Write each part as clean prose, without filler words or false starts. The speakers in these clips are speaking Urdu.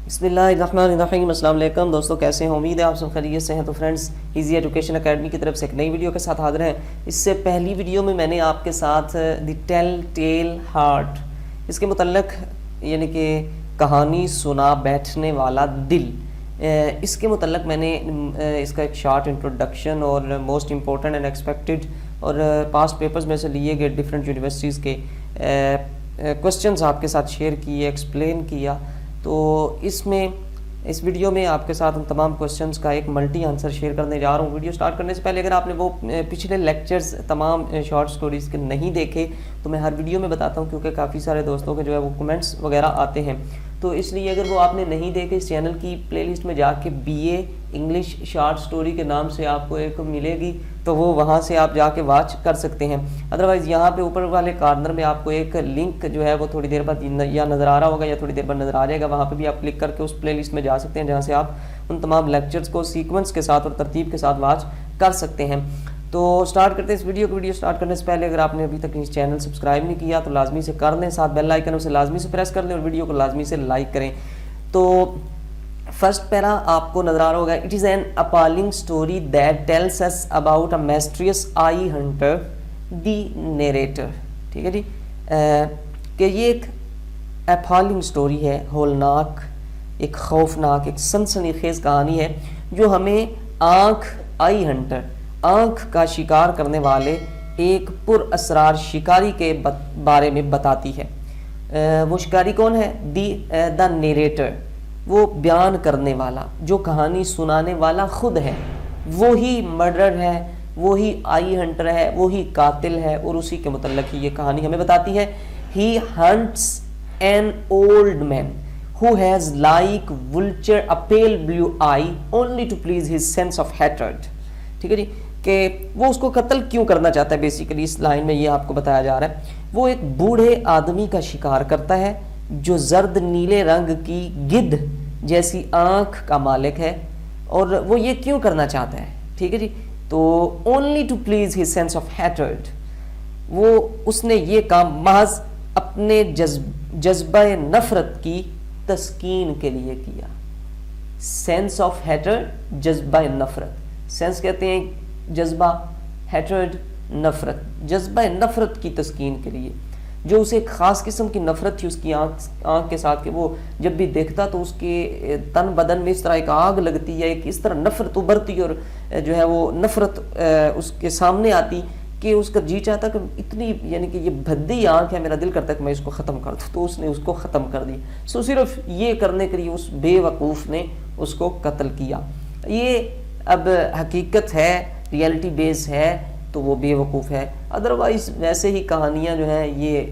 بسم اللہ الرحمن الرحیم۔ السلام علیکم دوستوں، کیسے ہیں؟ امید ہے آپ سب خیریت سے ہیں۔ تو فرینڈز، ایزی ایجوکیشن اکیڈمی کی طرف سے ایک نئی ویڈیو کے ساتھ حاضر ہیں۔ اس سے پہلی ویڈیو میں نے آپ کے ساتھ دی ٹیل ٹیل ہارٹ اس کے متعلق یعنی کہ کہانی سنا بیٹھنے والا دل، اس کے متعلق میں نے اس کا ایک شارٹ انٹروڈکشن اور موسٹ امپورٹنٹ اینڈ ایکسپیکٹڈ اور پاسٹ پیپرز میں سے لیے گئے ڈفرینٹ یونیورسٹیز کے کوسچنز آپ کے ساتھ شیئر کیے، ایکسپلین کیا۔ تو اس ویڈیو میں آپ کے ساتھ ان تمام کوسچنز کا ایک ملٹی آنسر شیئر کرنے جا رہا ہوں۔ ویڈیو سٹارٹ کرنے سے پہلے اگر آپ نے وہ پچھلے لیکچرز تمام شارٹ سٹوریز کے نہیں دیکھے تو میں ہر ویڈیو میں بتاتا ہوں، کیونکہ کافی سارے دوستوں کے جو ہے وہ کمنٹس وغیرہ آتے ہیں، تو اس لیے اگر وہ آپ نے نہیں دیکھے، اس چینل کی پلے لسٹ میں جا کے B A English short story کے نام سے آپ کو ایک ملے گی، تو وہ وہاں سے آپ جا کے واچ کر سکتے ہیں۔ ادروائز یہاں پہ اوپر والے کارنر میں آپ کو ایک لنک جو ہے وہ تھوڑی دیر بعد یا نظر آ رہا ہوگا یا تھوڑی دیر بعد نظر آ جائے گا، وہاں پہ بھی آپ کلک کر کے اس پلے لسٹ میں جا سکتے ہیں، جہاں سے آپ ان تمام لیکچرز کو سیکوینس کے ساتھ اور ترتیب کے ساتھ واچ کر سکتے ہیں۔ تو سٹارٹ کرتے ہیں اس ویڈیو سٹارٹ کرنے سے پہلے اگر آپ نے ابھی تک اس چینل سبسکرائب نہیں کیا تو لازمی سے کر لیں، ساتھ بیل آئیکن اسے لازمی سے پریس کر لیں اور ویڈیو کو لازمی سے لائک کریں۔ تو فرسٹ پیرا آپ کو نظر آ رہا ہوگا، it is an appalling story that tells us about a mistress I hunter the narrator. ٹھیک ہے جی، کہ یہ ایک اپالنگ اسٹوری ہے، ہولناک، ایک خوفناک، ایک سنسنی خیز کہانی ہے جو ہمیں آئی ہنٹر، آنکھ کا شکار کرنے والے ایک پر اسرار شکاری کے بارے میں بتاتی ہے۔ وہ شکاری کون ہے؟ دا نیریٹر، وہ بیان کرنے والا، جو کہانی سنانے والا خود ہے، وہی مرڈر ہے، وہی آئی ہنٹر ہے، وہی قاتل ہے، اور اسی کے متعلق ہی یہ کہانی ہمیں بتاتی ہے۔ He hunts an old man who has like vulture a pale blue eye only to please his sense of hatred۔ ٹھیک ہے جی، کہ وہ اس کو قتل کیوں کرنا چاہتا ہے، بیسیکلی اس لائن میں یہ آپ کو بتایا جا رہا ہے۔ وہ ایک بوڑھے آدمی کا شکار کرتا ہے جو زرد نیلے رنگ کی گدھ جیسی آنکھ کا مالک ہے، اور وہ یہ کیوں کرنا چاہتا ہے؟ ٹھیک ہے جی، تو only to please his sense of hatred، وہ اس نے یہ کام محض اپنے جذبہ نفرت کی تسکین کے لیے کیا۔ سینس آف ہیٹرڈ، جذبہ نفرت، سینس کہتے ہیں جذبہ، ہیٹرڈ نفرت، جذبہ نفرت کی تسکین کے لیے، جو اسے ایک خاص قسم کی نفرت تھی اس کی آنکھ کے ساتھ، کہ وہ جب بھی دیکھتا تو اس کے تن بدن میں اس طرح ایک آگ لگتی ہے، ایک اس طرح نفرت ابھرتی اور جو ہے وہ نفرت اس کے سامنے آتی کہ اس کا جی چاہتا کہ اتنی یعنی کہ یہ بھدی آنکھ ہے، میرا دل کرتا ہے کہ میں اس کو ختم کر دوں، تو اس نے اس کو ختم کر دی۔ سو صرف یہ کرنے کے لیے اس بے وقوف نے اس کو قتل کیا۔ یہ اب حقیقت ہے، ریئلٹی بیس ہے، تو وہ بے وقوف ہے۔ ادروائز ویسے ہی کہانیاں جو ہیں یہ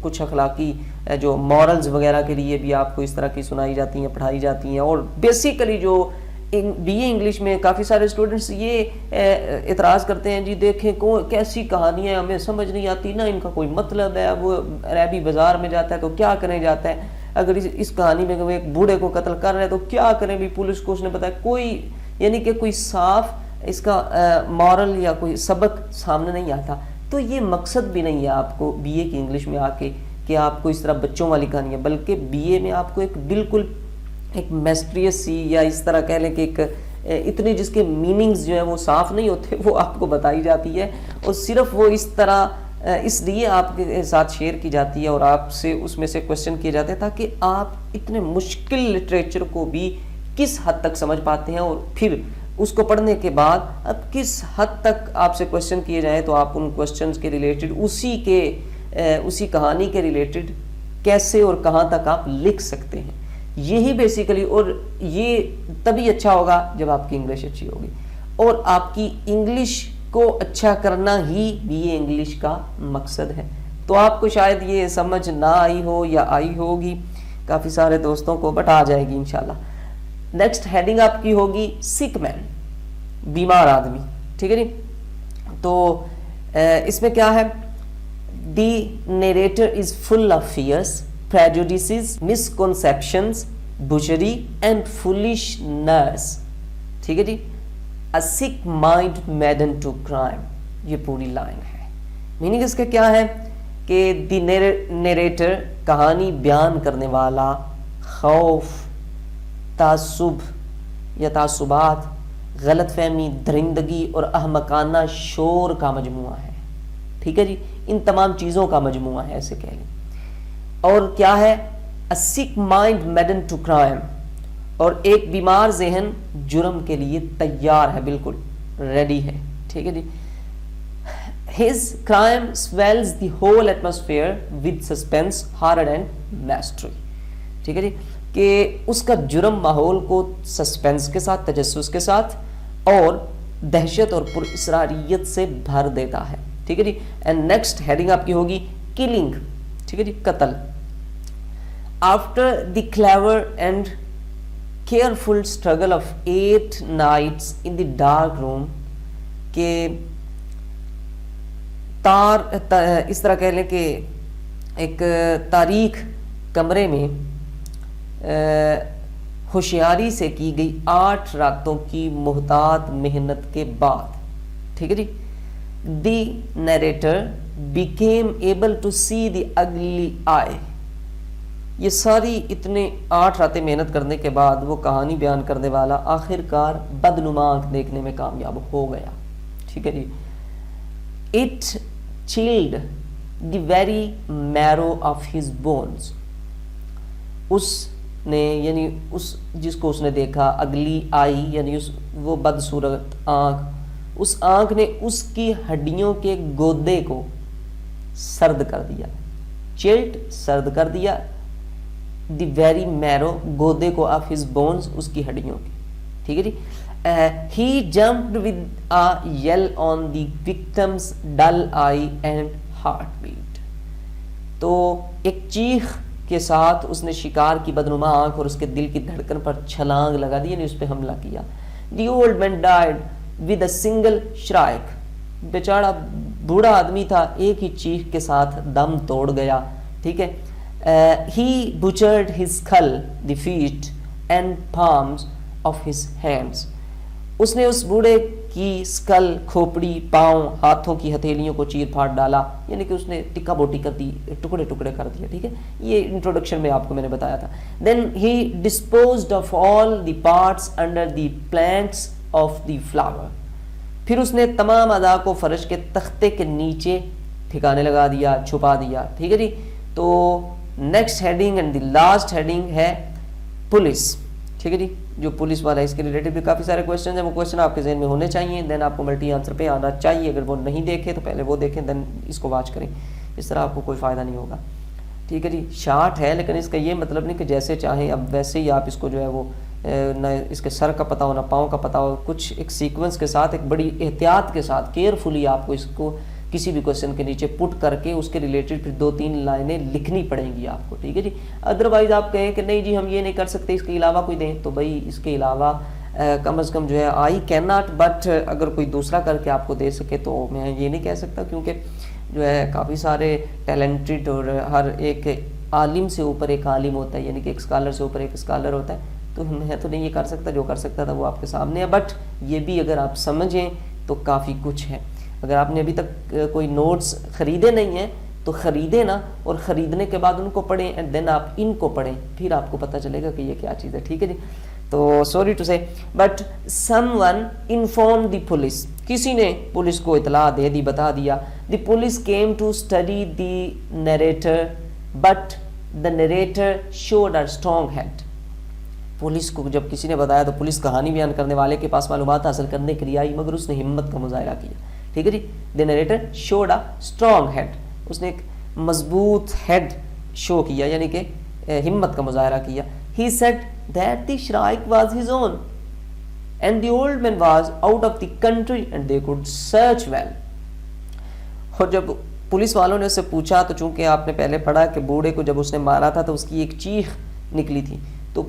کچھ اخلاقی جو مورلز وغیرہ کے لیے بھی آپ کو اس طرح کی سنائی جاتی ہیں، پڑھائی جاتی ہیں، اور بیسیکلی جو بی اے انگلش میں کافی سارے اسٹوڈنٹس یہ اعتراض کرتے ہیں، جی دیکھیں کیسی کہانیاں ہمیں سمجھ نہیں آتی، نہ ان کا کوئی مطلب ہے، وہ عربی بازار میں جاتا ہے تو کیا کرنے جاتا ہے، اگر اس کہانی میں وہ ایک بوڑھے کو قتل کر رہے ہیں تو کیا کریں بھی، پولیس کو اس نے بتایا، کوئی یعنی کہ کوئی صاف اس کا مورل یا کوئی سبق سامنے نہیں آتا۔ تو یہ مقصد بھی نہیں ہے آپ کو بی اے کی انگلش میں آ کے کہ آپ کو اس طرح بچوں والی کہانیاں، بلکہ بی اے میں آپ کو ایک بالکل ایک میسٹریس سی، یا اس طرح کہہ لیں کہ ایک اتنی جس کے میننگز جو ہیں وہ صاف نہیں ہوتے، وہ آپ کو بتائی جاتی ہے، اور صرف وہ اس طرح اس لیے آپ کے ساتھ شیئر کی جاتی ہے اور آپ سے اس میں سے کوسچن کیے جاتے ہیں تاکہ آپ اتنے مشکل لٹریچر کو بھی کس حد تک سمجھ پاتے ہیں، اور پھر اس کو پڑھنے کے بعد اب کس حد تک آپ سے کوسچن کیے جائیں تو آپ ان کوسچنز کے ریلیٹڈ اسی کہانی کے ریلیٹڈ کیسے اور کہاں تک آپ لکھ سکتے ہیں۔ یہی بیسیکلی، اور یہ تبھی اچھا ہوگا جب آپ کی انگلش اچھی ہوگی، اور آپ کی انگلش کو اچھا کرنا ہی بی اے انگلش کا مقصد ہے۔ تو آپ کو شاید یہ سمجھ نہ آئی ہو یا آئی ہوگی کافی سارے دوستوں کو، بٹ آ جائے گی انشاءاللہ۔ نیکسٹ ہیڈنگ آپ کی ہوگی سک مین، بیمار آدمی۔ ٹھیک ہے جی، تو اس میں کیا ہے؟ The narrator is full of fears, prejudices, misconceptions, butchery and foolishness۔ ٹھیک ہے جی، a sick mind maddened to crime، یہ پوری لائن ہے۔ میننگ اس کا کیا ہے کہ دی نیریٹر، کہانی بیان کرنے والا، خوف، تعصب یا تعصبات، غلط فہمی، درندگی اور احمقانہ شور کا مجموعہ ہے. ٹھیک ہے جی، ان تمام چیزوں کا مجموعہ ہے ایسے کہہ لیں. اور کیا ہے؟ A sick mind maddened to crime، اور ایک بیمار ذہن جرم کے لیے تیار ہے، بالکل ریڈی ہے. ٹھیک ہے جی. His crime swells the whole atmosphere with suspense, horror and mystery. ٹھیک ہے جی، کہ اس کا جرم ماحول کو سسپینس کے ساتھ، تجسس کے ساتھ اور دہشت اور پر اسراریت سے بھر دیتا ہے. ٹھیک ہے جی. اینڈ نیکسٹ ہیڈنگ آپ کی ہوگی کلنگ. ٹھیک ہے جی، قتل. After the clever and careful struggle of 8 nights in the dark room، کہ اس طرح کہہ لیں کہ ایک تاریک کمرے میں ہوشیاری سے کی گئی 8 راتوں کی محتاط محنت کے بعد. ٹھیک ہے جی. The narrator became able to سی دی اگلی آئی. یہ ساری اتنے 8 راتیں محنت کرنے کے بعد وہ کہانی بیان کرنے والا آخر کار بدنما آنکھ دیکھنے میں کامیاب ہو گیا. ٹھیک ہے جی. It chilled the very marrow of his bones. اس نے یعنی اس جس کو اس نے دیکھا، اگلی آئی یعنی وہ بدصورت آنکھ، اس آنکھ نے اس کی ہڈیوں کے گودے کو سرد کر دیا. چلڈ سرد کر دیا. دی ویری میرو گودے کو آف ہز بونز، اس کی ہڈیوں کی. ٹھیک ہے جی. He jumped with a yell on the victim's dull eye and heartbeat. تو ایک چیخ کے ساتھ اس نے شکار کی بدنما آنکھ اور اس کے دل کی دھڑکن پر چھلانگ لگا دی، یعنی اس پہ حملہ کیا. The old man died with a single shriek. بیچارہ بوڑھا آدمی تھا، ایک ہی چیخ کے ساتھ دم توڑ گیا. ٹھیک ہے. He butchered his skull, the feet and palms of his hands. اس نے اس بوڑھے کی سکل، کھوپڑی، پاؤں، ہاتھوں کی ہتھیلیوں کو چیر پھاڑ ڈالا، یعنی کہ اس نے ٹکا بوٹی کر دی، ٹکڑے ٹکڑے کر دیا. ٹھیک ہے، یہ انٹروڈکشن میں آپ کو میں نے بتایا تھا. Then he disposed of all the parts under the plants of the flower. پھر اس نے تمام اعضاء کو فرش کے تختے کے نیچے ٹھکانے لگا دیا، چھپا دیا. ٹھیک ہے جی. تو next heading and the last heading ہے پولیس. ٹھیک ہے جی. جو پولیس والا ہے اس کے ریلیٹڈ بھی کافی سارے کویشچن ہیں، وہ کویشچن آپ کے ذہن میں ہونے چاہیے. دین آپ کو ملٹی آنسر پہ آنا چاہیے. اگر وہ نہیں دیکھے تو پہلے وہ دیکھیں، دین اس کو واچ کریں. اس طرح آپ کو کوئی فائدہ نہیں ہوگا. ٹھیک ہے جی. شارٹ ہے لیکن اس کا یہ مطلب نہیں کہ جیسے چاہیں اب ویسے ہی آپ اس کو جو ہے وہ نہ اس کے سر کا پتہ ہو نہ پاؤں کا پتہ ہو. کچھ ایک سیکوینس کے ساتھ، ایک بڑی احتیاط کے ساتھ، کیئرفلی آپ کو اس کو کسی بھی کویشچن کے نیچے پٹ کر کے اس کے ریلیٹڈ پھر 2-3 لائنیں لکھنی پڑیں گی آپ کو. ٹھیک ہے جی. ادروائز آپ کہیں کہ نہیں جی ہم یہ نہیں کر سکتے، اس کے علاوہ کوئی دیں، تو بھائی اس کے علاوہ کم از کم جو ہے آئی کین ناٹ، بٹ اگر کوئی دوسرا کر کے آپ کو دے سکے تو میں یہ نہیں کہہ سکتا، کیونکہ جو ہے کافی سارے ٹیلنٹڈ اور ہر ایک عالم سے اوپر ایک عالم ہوتا ہے، یعنی کہ ایک اسکالر سے اوپر ایک اسکالر ہوتا ہے. تو میں تو نہیں یہ کر سکتا، جو کر سکتا تھا وہ آپ کے سامنے ہے. بٹ یہ بھی اگر آپ سمجھیں تو کافی کچھ ہے. اگر آپ نے ابھی تک کوئی نوٹس خریدے نہیں ہیں تو خریدیں نا، اور خریدنے کے بعد ان کو پڑھیں اینڈ دین آپ ان کو پڑھیں، پھر آپ کو پتہ چلے گا کہ یہ کیا چیز ہے. ٹھیک ہے جی. تو sorry to say but some one inform the police. کسی نے پولیس کو اطلاع دے دی، بتا دیا. The police came to study the narrator but the narrator showed a strong head. Police کو جب کسی نے بتایا تو پولیس کہانی بیان کرنے والے کے پاس معلومات حاصل کرنے کے لیے آئی، مگر اس نے ہمت کا مظاہرہ کیا. ٹھیک ہے جی. The narrator showed a strong head. اس نے ایک مضبوط ہیڈ شو کیا، یعنی کہ ہمت کا مظاہرہ کیا. He said that the shrike was his own and the old man was out of the country and they could search well. اور جب پولیس والوں نے اس سے پوچھا تو چونکہ آپ نے پہلے پڑھا کہ بوڑھے کو جب اس نے مارا تھا تو اس کی ایک چیخ نکلی تھی، تو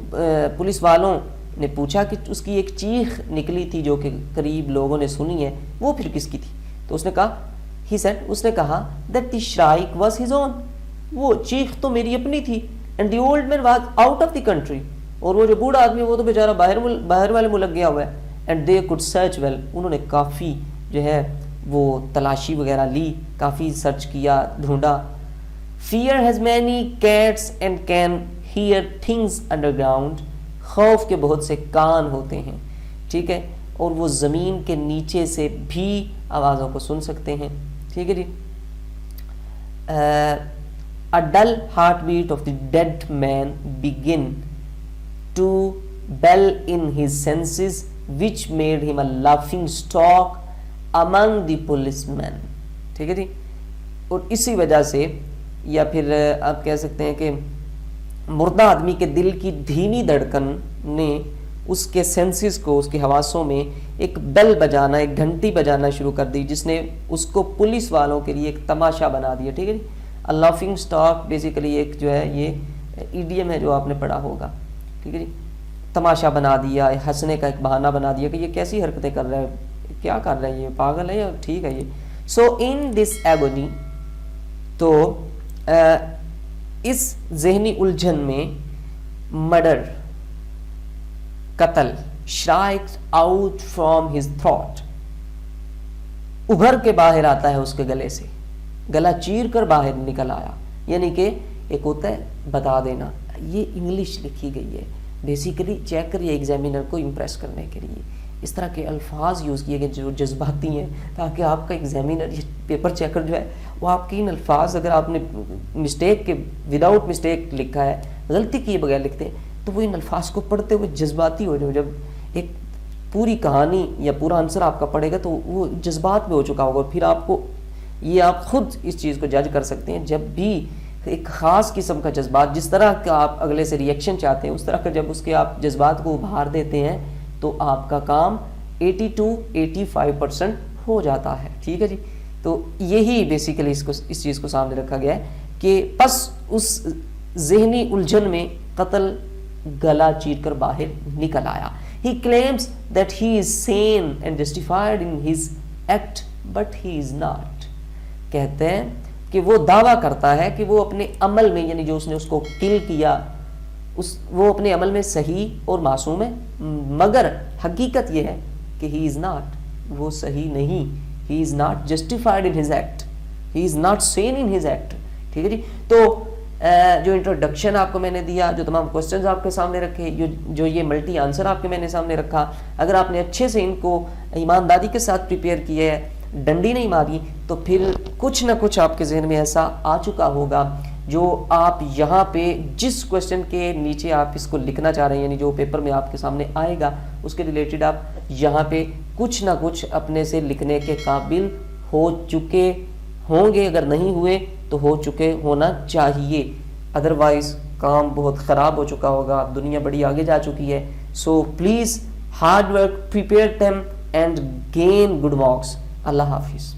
پولیس والوں نے پوچھا کہ اس کی ایک چیخ نکلی تھی جو کہ قریب لوگوں نے سنی ہے، وہ پھر کس کی تھی؟ تو اس نے کہا he said، اس نے کہا that the shrike was his own، وہ چیخ تو میری اپنی تھی. And the old man was out of the country، اور وہ جو بوڑھا آدمی وہ تو بیچارہ باہر والے ملک گیا ہوا ہے. And they could search well، انہوں نے کافی جو ہے وہ تلاشی وغیرہ لی، کافی سرچ کیا، ڈھونڈا. Fear has many cats and can hear things underground. خوف کے بہت سے کان ہوتے ہیں، ٹھیک ہے، اور وہ زمین کے نیچے سے بھی آوازوں کو سن سکتے ہیں، ٹھیک ہے جی۔ A dull heartbeat of the dead man began to bell in his senses, which made him a laughing stock among the policemen، ٹھیک ہے جی۔ اور اسی وجہ سے، یا پھر آپ کہہ سکتے ہیں کہ مردہ آدمی کے دل کی دھیمی دھڑکن نے اس کے سینسز کو، اس کے حواسوں میں ایک بیل بجانا، ایک گھنٹی بجانا شروع کر دی، جس نے اس کو پولیس والوں کے لیے ایک تماشا بنا دیا، ٹھیک ہے جی۔ لافنگ سٹاک بیسیکلی ایک جو ہے یہ ایڈیم ہے جو آپ نے پڑھا ہوگا، ٹھیک ہے جی۔ تماشا بنا دیا، ہنسنے کا ایک بہانہ بنا دیا کہ یہ کیسی حرکتیں کر رہا ہے، کیا کر رہا ہے، یہ پاگل ہے یا ٹھیک ہے یہ۔ سو ان دس ایگونی، تو اس ذہنی الجھن میں مرڈر، قتل، شرائکس آؤٹ فرام ہز تھاٹ، ابھر کے باہر آتا ہے اس کے گلے سے، گلا چیر کر باہر نکل آیا، یعنی کہ ایک ہوتا ہے بتا دینا، یہ انگلش لکھی گئی ہے بیسیکلی چیکر یا ایگزامینر کو امپریس کرنے کے لیے، اس طرح کے الفاظ یوز کیے گئے جو جذباتی ہیں، تاکہ آپ کا ایگزامینر یا پیپر چیکر جو ہے وہ آپ کے ان الفاظ، اگر آپ نے مسٹیک کے وداؤٹ مسٹیک لکھا ہے، غلطی کیے بغیر لکھتے ہیں، تو وہ ان الفاظ کو پڑھتے ہوئے جذباتی ہو جائے۔ جب ایک پوری کہانی یا پورا آنسر آپ کا پڑھے گا تو وہ جذبات میں ہو چکا ہوگا، پھر آپ کو یہ آپ خود اس چیز کو جج کر سکتے ہیں، جب بھی ایک خاص قسم کا جذبات، جس طرح کا آپ اگلے سے ریئیکشن چاہتے ہیں، اس طرح کا جب اس کے آپ جذبات کو ابھار دیتے ہیں تو آپ کا کام 80-85% ہو جاتا ہے، ٹھیک ہے جی۔ تو یہی بیسیکلی اس چیز کو سامنے رکھا گیا ہے کہ پس اس ذہنی الجھن میں قتل گلا چیر کر باہر نکل آیا۔ He claims that he is sane and justified in his act, but he is not۔ کہتے ہیں کہ وہ دعویٰ کرتا ہے کہ وہ اپنے عمل میں، یعنی جو اس نے اس کو کل کیا، وہ اپنے عمل میں صحیح اور معصوم ہے، مگر حقیقت یہ ہے کہ he is not، وہ صحیح نہیں، he is not justified in his act، he is not sane in his act، ٹھیک ہے جی۔ تو جو انٹروڈکشن آپ کو میں نے دیا، جو تمام کوسچنز آپ کے سامنے رکھے، جو یہ ملٹی آنسر آپ کے میں نے سامنے رکھا، اگر آپ نے اچھے سے ان کو ایمانداری کے ساتھ پریپیئر کیے ہے، ڈنڈی نہیں ماری، تو پھر کچھ نہ کچھ آپ کے ذہن میں ایسا آ چکا ہوگا جو آپ یہاں پہ جس کوسچن کے نیچے آپ اس کو لکھنا چاہ رہے ہیں، یعنی جو پیپر میں آپ کے سامنے آئے گا، اس کے ریلیٹڈ آپ یہاں پہ کچھ نہ کچھ اپنے سے لکھنے کے قابل ہو چکے ہوں گے، اگر نہیں ہوئے تو ہو چکے ہونا چاہیے، ادروائز کام بہت خراب ہو چکا ہوگا، دنیا بڑی آگے جا چکی ہے۔ So please hard work, prepare them and gain good marks. اللہ حافظ۔